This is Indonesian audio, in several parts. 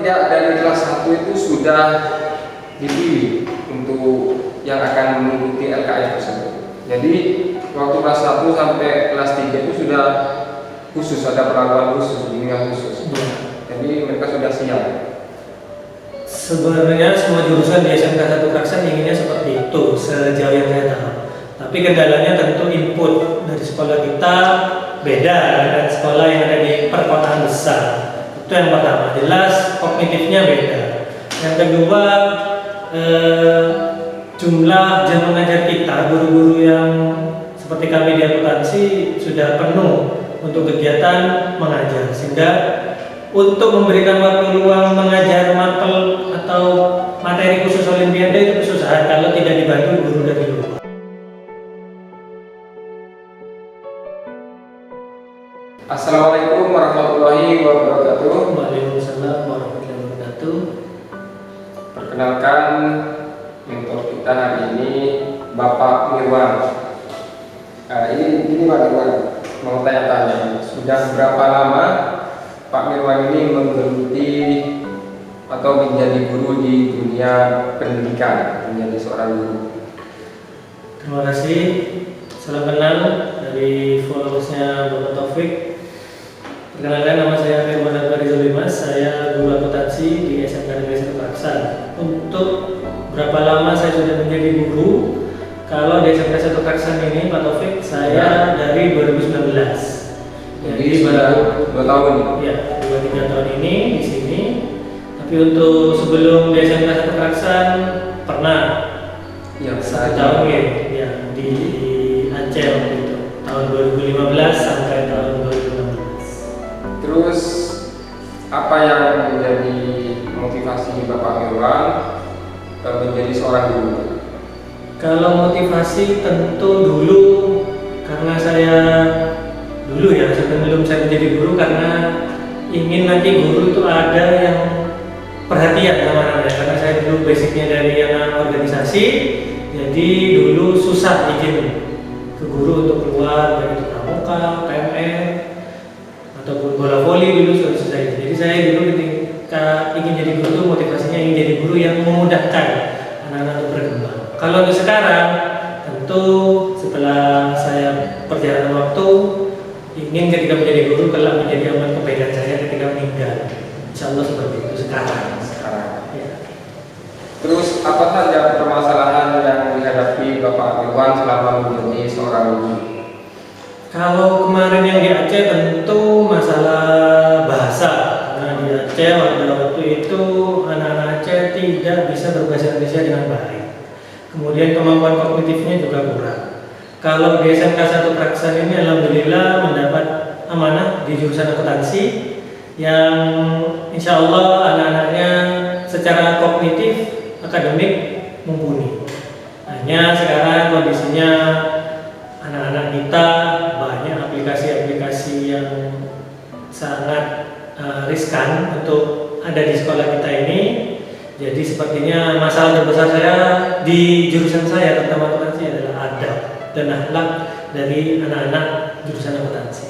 tidak dari kelas 1 itu sudah dipilih untuk yang akan mengikuti LKS tersebut. Jadi waktu kelas 1 sampai kelas 3 itu sudah khusus, ada perlakuan khusus, bimbingan khusus. Jadi mereka sudah siap. Sebenarnya semua jurusan di SMK 1 Praksan inginnya seperti itu sejauh yang saya tahu. Tapi kendalanya tentu input dari sekolah kita beda dengan sekolah yang ada di perkotaan besar. Itu yang pertama, jelas kognitifnya beda. Yang kedua, jumlah jam mengajar kita, guru-guru yang seperti kami di akuntansi sudah penuh untuk kegiatan mengajar, sehingga untuk memberikan waktu luang mengajar mapel atau materi khusus olimpiade itu kesusahan kalau tidak dibantu guru dari luar. Assalamualaikum warahmatullahi wabarakatuh. Waalaikumsalam warahmatullahi wabarakatuh. Perkenalkan, mentor kita hari ini Bapak Mirwan. Ini Pak Mirwan, mau tanya-tanya, sudah berapa lama Pak Mirwan ini menggeluti atau menjadi guru di dunia pendidikan, menjadi seorang guru? Terima kasih. Salam kenal dari followersnya Bapak Taufik. Perkenalkan, nama saya Mirwan Akbar Mas. Saya guru akuntansi di SMK Negeri 1 Praksan. Untuk berapa lama saya sudah menjadi guru? Kalau di SMK 1 Praksan ini, Pak Taufik, saya dari 2019. Jadi sudah 2 tahun. Ya, 2-3 tahun ini di sini. Tapi untuk sebelum di SMK 1 Praksan pernah Yang 1 tahun ya di Aceh gitu. Tahun 2015 sampai tahun 2016. Terus apa yang menjadi motivasi Bapak Mirwan menjadi seorang guru? Kalau motivasi tentu dulu karena saya dulu ya sebelum saya menjadi guru, karena ingin nanti guru itu ada yang perhatian sama anak-anak. Karena saya dulu basicnya dari anak organisasi, jadi dulu susah izin ke guru untuk keluar dari pramuka, PMR ataupun bola voli dulu susah. Jadi saya dulu ketika ingin jadi guru itu motivasinya ingin jadi guru yang memudahkan anak-anak untuk berkembang. Kalau untuk sekarang tentu setelah saya perjalanan waktu ingin ketika menjadi guru kelak menjadi amal kebaikan saya ketika meninggal. Insya Allah seperti itu sekarang. Ya. Terus apa saja permasalahan yang dihadapi Bapak Mirwan selama menjadi seorang guru? Kalau kemarin yang di Aceh tentu masalah bahasa. Karena di Aceh waktu itu anak-anak Aceh tidak bisa berbahasa Indonesia dengan baik. Kemudian kemampuan kognitifnya juga kurang. Kalau di SMK 1 Praksan ini alhamdulillah mendapat amanah di jurusan akuntansi yang insya Allah anak-anaknya secara kognitif akademik mumpuni. Hanya sekarang kondisinya anak-anak kita banyak aplikasi-aplikasi yang sangat riskan untuk ada di sekolah kita ini. Jadi sepertinya masalah terbesar saya di jurusan saya terutama akuntansi adalah adab dan akhlak dari anak-anak jurusan akuntansi.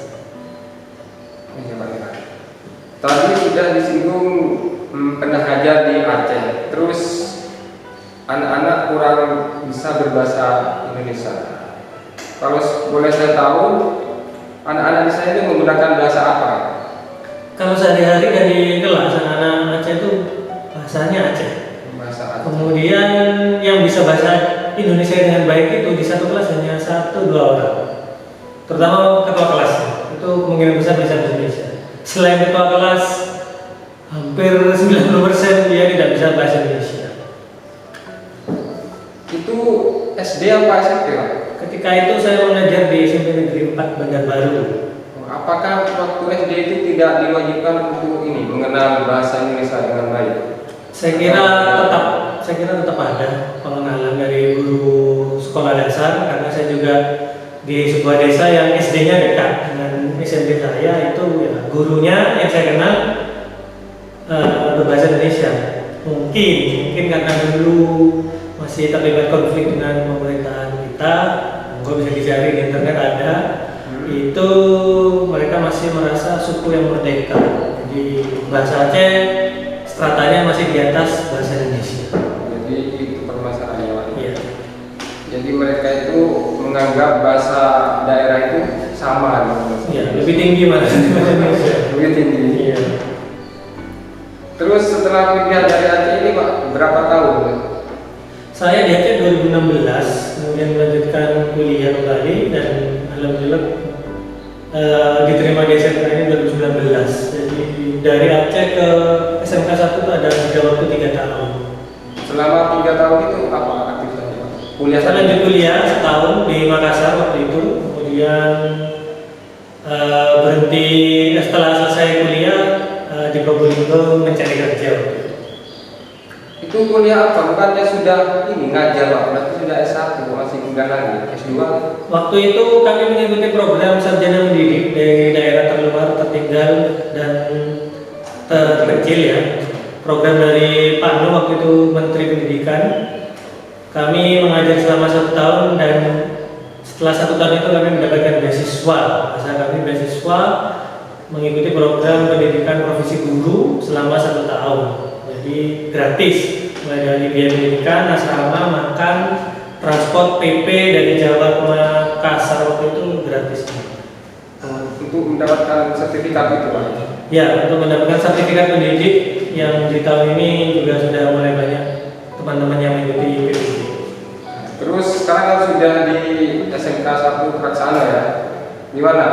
Tadi sudah disinggung pernah ngajar di Aceh, terus anak-anak kurang bisa berbahasa Indonesia. Kalau boleh saya tahu, anak-anak di sana itu menggunakan bahasa apa? Kalau sehari-hari dari kelas anak-anak Aceh itu bahasanya Aceh. Bahasa Aceh. Kemudian yang bisa bahasa Indonesia dengan baik itu di satu kelas hanya 1-2 orang. Terutama ketua kelas itu kemungkinan besar bisa bahasa Indonesia. Selain ketua kelas, hampir 90% dia tidak bisa bahasa Indonesia. Itu SD apa SMP Pak? Ketika itu saya mengajar di SMP Negeri 4 Banjarbaru. Apakah waktu SD itu tidak diwajibkan untuk mengenal bahasa Indonesia dengan baik? Saya kira tetap ada pengenalan dari guru sekolah dasar, karena saya juga di sebuah desa yang SD-nya dekat dengan SMP saya, itu ya, gurunya yang saya kenal berbahasa Indonesia. Mungkin karena dulu masih terlibat konflik dengan pemerintahan kita, mungkin bisa dicari di internet ada. Itu mereka masih merasa suku yang merdeka. Jadi bahasa Aceh stratanya masih di atas bahasa Indonesia. Jadi itu permasalahannya, Pak. Iya. Jadi mereka itu menganggap bahasa daerah itu sama dengan bahasa Iya, Indonesia. lebih tinggi malah di bahasa Indonesia. Lebih tinggi. Iya. Terus setelah pindah dari Aceh ini, Pak, berapa tahun? Saya di Aceh 2016, kemudian melanjutkan kuliah kembali dan alhamdulillah diterima di SMK ini 2019. Jadi dari Aceh ke SMK 1 itu ada jeda waktu 3 tahun. Selama 3 tahun itu apa aktivitasnya, Pak? Kuliah Saya lanjut kuliah setahun di Makassar waktu itu, kemudian berhenti setelah selesai kuliah di Probolinggo mencari kerja waktu itu. Itu kuliah apa? Bukannya sudah ini ngajar, Pak? Berarti sudah S1, masih tinggal lagi S2. Waktu itu kami mengikuti program sarjana mendidik dari daerah terluar, tertinggal dan terpencil ya. Program dari Pak Nur waktu itu Menteri Pendidikan. Kami mengajar selama 1 tahun dan setelah 1 tahun itu kami mendapatkan beasiswa. Bahasa kami beasiswa mengikuti program pendidikan profesi guru selama 1 tahun. Jadi gratis, mulai dari biaya pendidikan, asrama, makan, transport, PP dari Jawa ke Makassar waktu itu gratis. Untuk mendapatkan sertifikat itu, Pak. Ya, untuk mendapatkan sertifikat pendidik yang di tahun ini juga sudah mulai banyak teman-teman yang mengikuti PPD. Terus sekarang kan sudah di SMK 1 Praksana ya. Gimana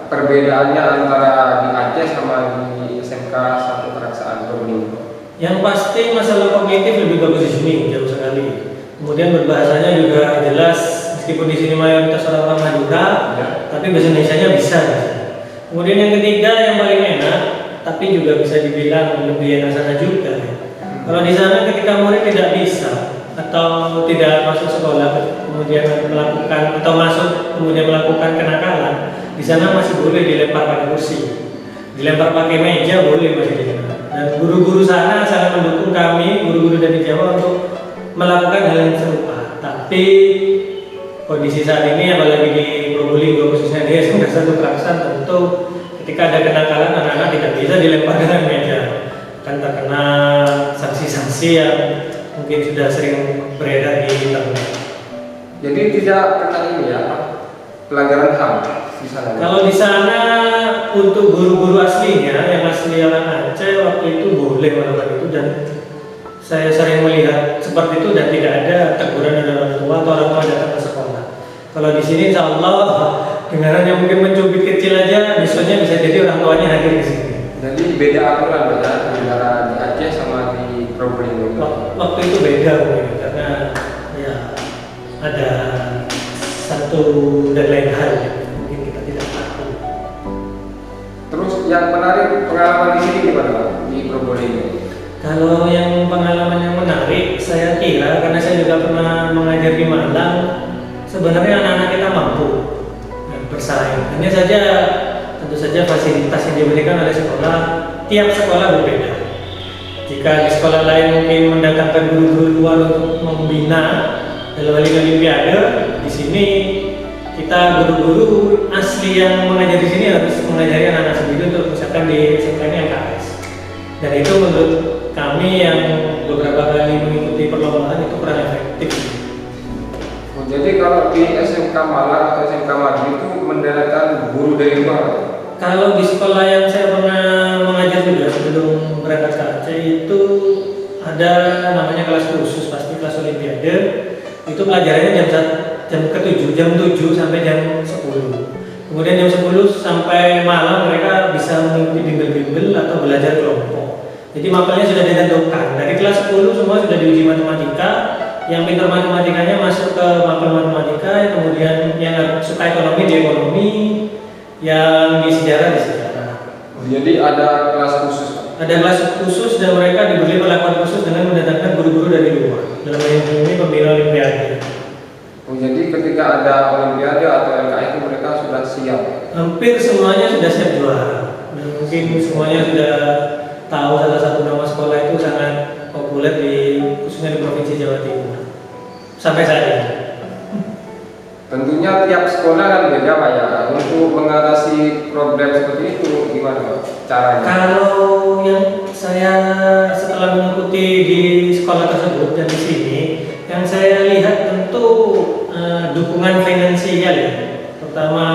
perbedaannya antara di Aceh sama di SMK 1 Praksana Probolinggo? Yang pasti masalah kognitif lebih bagus di sini, jauh sekali. Kemudian berbahasanya juga jelas, meskipun di sini mayoritas orang Madura, Ya. tapi bahasa Indonesianya bisa. Kemudian yang ketiga yang paling enak, tapi juga bisa dibilang lebih enak sana juga. Kalau di sana ketika murid tidak bisa atau tidak masuk sekolah, kemudian melakukan atau masuk kemudian melakukan kenakalan, di sana masih boleh dilempar pakai kursi, dilempar pakai meja boleh masih di sana. Dan guru-guru sana sangat mendukung kami, guru-guru dari Jawa untuk melakukan hal yang serupa. Tapi kondisi saat ini apalagi di Probolinggo khususnya di SMK 1 Praksana tentu ketika ada kenakalan anak-anak tidak bisa dilempar dengan meja, akan terkena sanksi-sanksi yang mungkin sudah sering beredar di internet. Jadi tidak kena ini ya, pelanggaran HAM di sana. Kalau di sana untuk guru-guru aslinya yang asli orang Aceh waktu itu boleh melakukan itu dan saya sering melihat seperti itu dan tidak ada teguran dari orang tua atau orang tua datang ke sekolah. Kalau di sini insya Allah dengaran yang mungkin mencubit kecil aja besoknya bisa jadi orang tuanya hadir di sini. Jadi beda aturan beda antara di Aceh sama di Probolinggo. Waktu itu beda mungkin karena ya ada satu dan lain hal yang mungkin kita tidak tahu. Terus yang menarik pengalaman di sini gimana, Pak? Di Probolinggo? Kalau yang pengalaman yang menarik, saya kira karena saya juga pernah mengajar di Malang, sebenarnya anak-anak kita mampu bersaing. Hanya saja tentu saja fasilitas yang diberikan oleh sekolah, tiap sekolah berbeda. Jika di sekolah lain mungkin mendatangkan guru-guru luar untuk membina dalam hal ini Olimpiade, di sini kita guru-guru asli yang mengajar di sini harus mengajari anak-anak sendiri untuk misalkan di SMK ini LKS. Dan itu menurut kami yang beberapa kali mengikuti perlombaan itu kurang efektif. Oh, jadi kalau di SMK Malang atau SMK Madu itu mendatangkan guru dari luar? Kalau di sekolah yang saya pernah mengajar juga sebelum berangkat ke Aceh itu ada namanya kelas khusus, pasti kelas Olimpiade. Itu pelajarannya jam ke-7, jam 7 sampai jam 10. Kemudian jam 10 sampai malam mereka bisa mengikuti bimbel-bimbel atau belajar kelompok. Jadi mapelnya sudah ditentukan. Dari kelas 10 semua sudah diuji matematika. Yang pintar matematikanya masuk ke mapel matematika, kemudian yang suka ekonomi di ekonomi, yang di sejarah di sejarah. Oh, jadi ada kelas khusus, Pak? Ada kelas khusus dan mereka diberi perlakuan khusus dengan mendatangkan guru-guru dari luar dalam ini pembina Olimpiade. Oh, jadi ketika ada Olimpiade atau LKS itu mereka sudah siap? Hampir semuanya sudah siap juara. Dan mungkin semuanya sudah tahu salah satu nama sekolah itu sangat populer khususnya di Provinsi Jawa Timur. Sampai saat ini. Tentunya tiap sekolah kan beda, Pak ya. Untuk mengatasi problem seperti itu gimana, Pak, caranya? Kalau yang saya setelah setelah mengikuti di sekolah tersebut dan di sini, yang saya lihat tentu dukungan finansial ya, terutama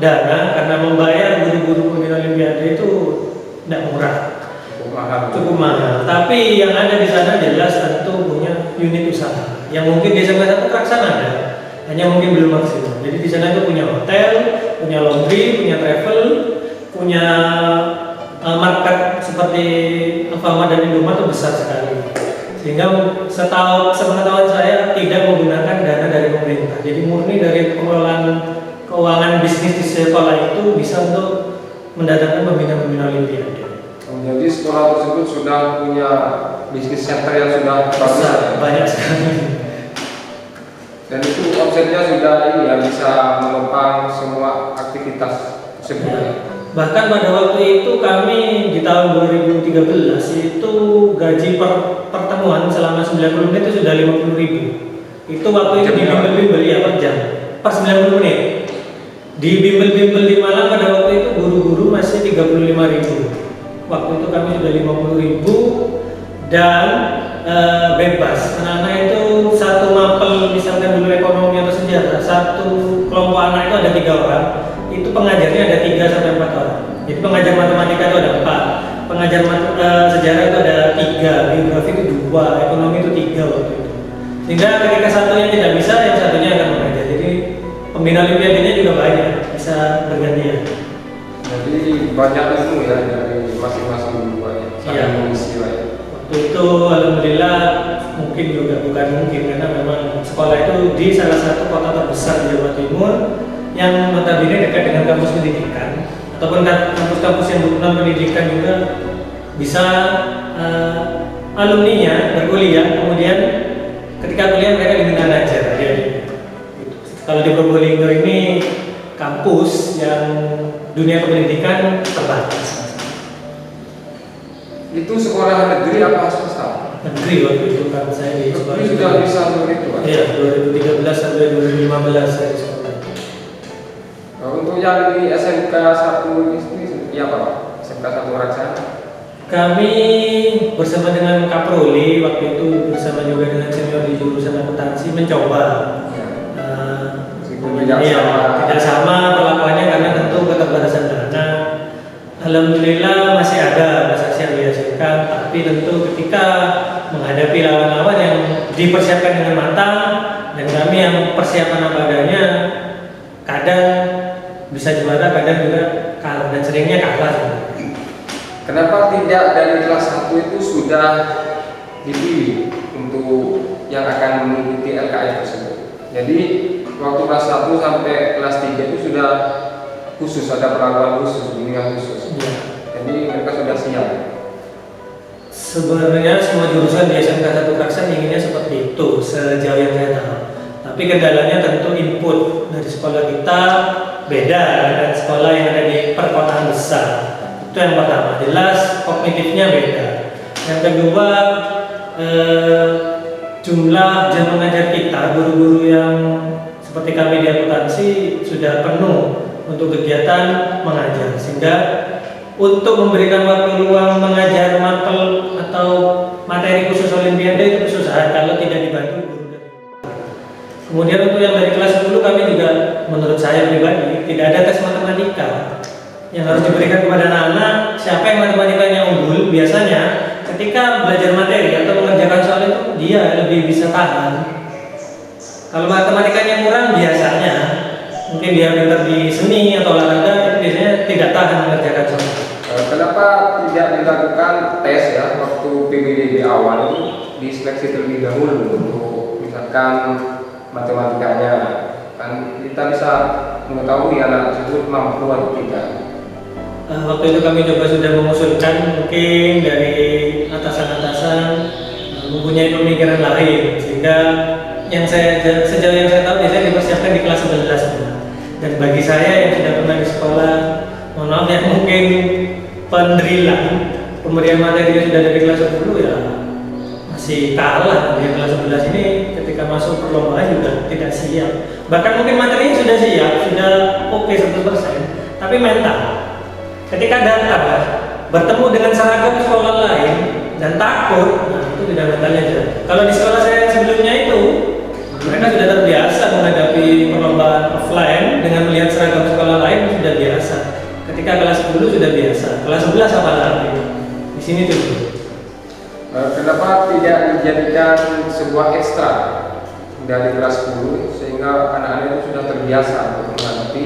dana, karena membayar guru-guru pembina Olimpiade itu tidak murah, cukup mahal. Tapi yang ada di sana jelas tentu punya unit usaha, yang mungkin di SMK 1 Keraksaan ada, hanya mungkin belum maksimal. Jadi di sana itu punya hotel, punya laundry, punya travel, punya market seperti Alfamart dan Indomaret itu besar sekali. Sehingga sepengetahuan saya tidak menggunakan dana dari pemerintah. Jadi murni dari pengelolaan keuangan bisnis di sekolah itu bisa untuk mendatangkan pembina-pembina Olimpiade. Jadi sekolah tersebut sudah punya bisnis center yang sudah Besar, banyak sekali. Dan itu omsetnya sudah ini ya, bisa menopang semua aktivitas tersebut. Ya. Bahkan pada waktu itu kami di tahun 2013 itu gaji pertemuan selama 90 menit itu sudah 50.000. Itu waktu itu di bimbel-bimbel ya per jam, per 90 menit. Di bimbel-bimbel di Malang pada waktu itu guru-guru masih 35.000. Waktu itu kami sudah 50.000 dan bebas. Anak-anak itu satu mapel, misalkan dulu ekonomi atau sejarah, satu kelompok anak itu ada 3 orang. Itu pengajarnya ada 3 sampai 4 orang. Jadi pengajar matematika itu ada 4, pengajar sejarah itu ada 3, geografi itu 2, ekonomi itu 3 waktu itu. Sehingga ketika satunya tidak bisa, yang satunya akan mengajar. Jadi pembina Olimpiadenya juga banyak, bisa bergantian. Jadi banyak ilmu ya dari masing-masing guru ya, saling mengisi ya. Waktu itu alhamdulillah, mungkin juga bukan mungkin, karena memang sekolah itu di salah satu kota terbesar di Jawa Timur yang notabene dekat dengan kampus pendidikan ataupun kampus-kampus yang non pendidikan juga bisa alumninya berkuliah, kemudian ketika kuliah mereka diminta ngajar. Jadi kalau di Probolinggo ini kampus yang dunia pendidikan terbatas. Itu sekolah negeri apa swasta? Negeri waktu itu kan saya di sekolah. Tapi sudah bisa seperti itu kan? Iya, 2013 sampai 2015 saya di sekolah. Untuk yang di SMK 1 ini apa Pak? SMK 1 Keraksaan? Kami bersama dengan Kaproli waktu itu, bersama juga dengan senior di jurusan akuntansi mencoba. Tidak sama perlakuannya karena tentu keterbatasan dana. Alhamdulillah masih ada prestasi yang dihasilkan, tapi tentu ketika menghadapi lawan-lawan yang dipersiapkan dengan matang dan kami yang persiapan apa adanya, kadang bisa juara, kadang juga kalah, dan seringnya kalah. Kenapa tidak dari kelas 1 itu sudah dipilih untuk yang akan mengikuti LKM tersebut? Jadi waktu kelas 1 sampai kelas 3 itu sudah khusus, ada perlakuan khusus, bimbingan khusus. Ya. Jadi mereka sudah siap. Sebenarnya semua jurusan di SMK 1 Keraksaan inginnya seperti itu sejauh yang saya tahu. Tapi kendalanya tentu input dari sekolah kita beda dengan sekolah yang ada di perkotaan besar. Itu yang pertama, jelas kognitifnya beda. Yang kedua, jumlah jam mengajar kita, guru-guru yang seperti kami di akuntansi sudah penuh untuk kegiatan mengajar, sehingga untuk memberikan waktu luang mengajar mapel atau materi khusus Olimpiade itu kesusahan kalau tidak dibantu guru dari luar. Kemudian untuk yang dari kelas 10 kami juga, menurut saya pribadi, tidak ada tes matematika yang harus diberikan kepada anak-anak. Siapa yang matematikanya unggul, biasanya ketika belajar materi atau mengerjakan soal itu dia lebih bisa tahan. Kalau matematikanya kurang, biasanya mungkin dia pintar di seni atau olahraga, itu biasanya tidak tahan mengerjakan soal. Kenapa tidak dilakukan tes ya waktu PBDB awal itu diseleksi terlebih dahulu untuk misalkan matematikanya, kan kita bisa mengetahui anak tersebut mampu atau tidak. Waktu itu kami coba sudah mengusulkan, mungkin dari atasan-atasan mempunyai pemikiran lain, sehingga yang sejauh yang saya tahu biasanya dipersiapkan di kelas 11. Dan bagi saya yang sudah pernah di sekolah, mohon maaf ya, mungkin penderilan pemberian materi yang sudah dari kelas 10 ya masih kalah. Di kelas 11 ini ketika masuk perlombaan juga tidak siap. Bahkan mungkin materinya sudah siap, sudah oke 100%, tapi mental. Ketika datang bertemu dengan seragam sekolah lain dan takut, nah itu tidak mentalnya aja. Kalau di sekolah saya yang sebelumnya itu, mereka sudah terbiasa menghadapi perlombaan offline dengan melihat seragam sekolah lain sudah biasa. Ketika kelas 10 sudah biasa, kelas 11 apalagi. Di sini tuh. Kenapa tidak dijadikan sebuah ekstra dari kelas 10 sehingga anak-anak itu sudah terbiasa untuk menghadapi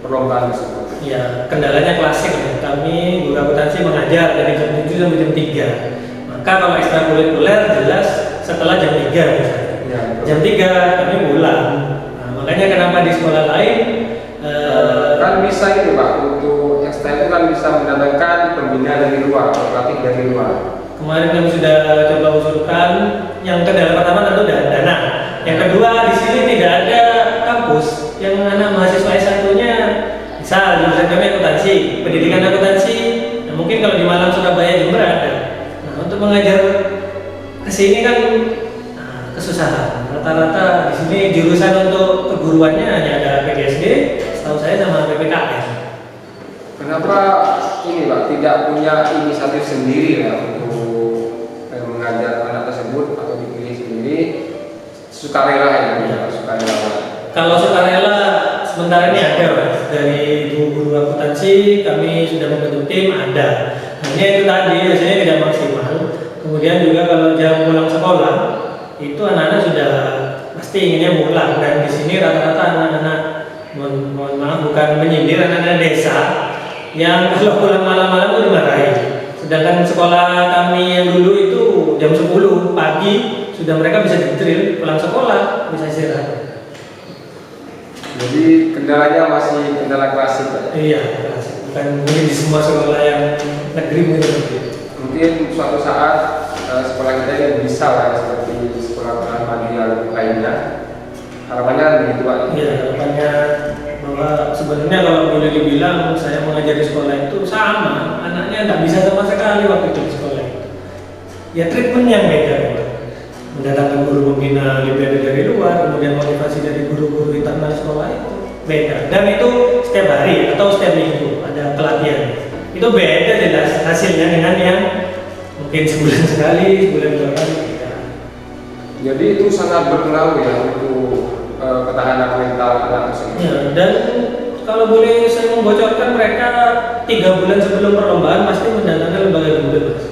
perlombaan tersebut? Ya, kendalanya klasik ya. Kami guru akuntansi mengajar dari jam 7 sampai jam 3. Maka kalau ekstrakurikuler jelas setelah jam 3 misalnya. Ya, Jam 3 kami pulang. Nah, makanya kenapa di sekolah lain kan bisa itu Pak, untuk ekstra itu kan bisa mendatangkan pembina dari luar, pelatih dari luar. kemarin kami sudah coba usulkan. Yang kendala pertama tentu dana. Yang kedua di sini tidak ada kampus yang anak mahasiswa S1-nya misal jurusan kami akuntansi, pendidikan akuntansi. Nah, mungkin kalau di Malang, Surabaya, Jember ada. Nah, untuk mengajar ke sini kan kesusahan. Rata-rata di sini jurusan untuk keguruannya hanya ada PGSD, setahu saya sama PPKN. Kenapa ini Pak tidak punya inisiatif sendiri ya untuk mengajar anak tersebut atau dipilih sendiri sukarela ya, sukarela. Kalau sukarela sementara ini ada Mas. Dari guru akuntansi kami sudah membentuk tim ada. Hanya itu tadi hasilnya tidak maksimal. Kemudian juga kalau jam pulang sekolah itu anak-anak sudah pasti inginnya pulang, dan di sini rata-rata anak-anak mohon maaf bukan menyindir, anak-anak desa yang kalau pulang malam-malam itu dimarahi. Sedangkan sekolah kami yang dulu itu jam 10 pagi sudah mereka bisa di-drill, pulang sekolah bisa istirahat. Jadi kendalanya masih kendala klasik Pak. Iya, bukan mungkin di semua sekolah yang negeri mungkin. Mungkin suatu saat sekolah kita ini bisa lah seperti sekolah Muhammadiyah lainnya. Harapannya begitu Pak. Iya, harapannya bahwa sebenarnya kalau boleh dibilang saya mengajar di sekolah itu sama, anaknya nggak bisa sama sekali waktu itu di sekolah itu. Ya treatment yang beda, Pak. Mendatangkan guru pembina Olimpiade dari luar, kemudian motivasi dari guru-guru internal sekolah itu beda. Dan itu setiap hari atau setiap minggu ada pelatihan. Itu beda jelas hasilnya dengan yang mungkin sebulan sekali, sebulan dua kali. Jadi itu sangat berpengaruh ya untuk ketahanan mental anak tersebut. Ya, dan kalau boleh saya membocorkan, mereka 3 bulan sebelum perlombaan pasti mendatangkan lembaga bimbel, Mas.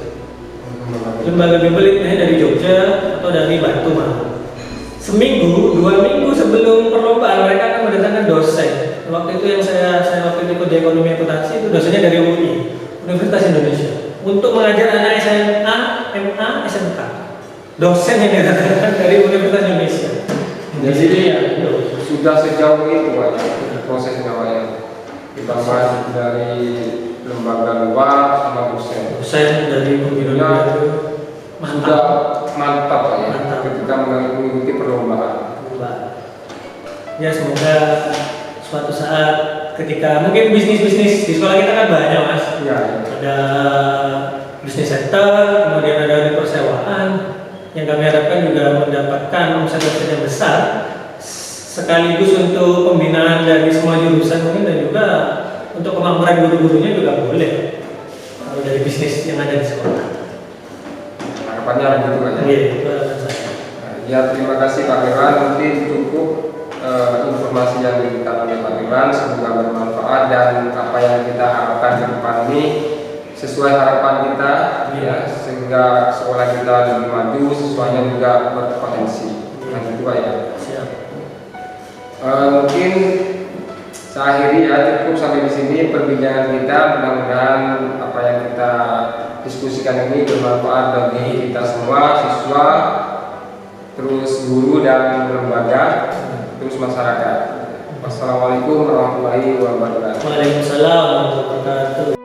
Lembaga bimbel itu dari Jogja atau dari Batu malah. Seminggu, 2 minggu sebelum perlombaan mereka akan mendatangkan dosen. Waktu itu yang saya waktu itu ikut di ekonomi akuntansi itu dosennya dari UI, Universitas Indonesia, untuk mengajar anak SMA, MA, SMK. Dosen yang didatangkan dari Universitas Indonesia. Jadi ya, sudah sejauh itu Pak prosesnya Pak ya. Ditambah dari lembaga luar sama dosen. Dosen dari pembina itu Sudah mantap Pak ya Mantap. ketika mengikuti perlombaan. Ya, semoga suatu saat ketika mungkin bisnis-bisnis di sekolah kita kan banyak, Mas. Ya. Ada bisnis center, kemudian ada unit persewaan yang kami harapkan juga mendapatkan omset yang besar, sekaligus untuk pembinaan dari semua jurusan mungkin, dan juga untuk kemakmuran guru-gurunya juga boleh kalau dari bisnis yang ada di sekolah. Harapannya begitu Pak ya. Iya, itu harapan saya. Ya, terima kasih Pak Irwan. Mungkin cukup informasi yang diberikan oleh Pak Irwan, semoga bermanfaat dan apa yang kita harapkan ke depan ini sesuai harapan kita ya, sehingga sekolah kita lebih maju, siswanya juga berpotensi. Nah, itu Pak ya. Siap. Mungkin saya akhiri ya, cukup sampai di sini perbincangan kita. Mudah-mudahan apa yang kita diskusikan ini bermanfaat bagi kita semua, siswa, terus guru dan lembaga, terus masyarakat. Wassalamualaikum warahmatullahi wabarakatuh. Waalaikumsalam warahmatullahi wabarakatuh.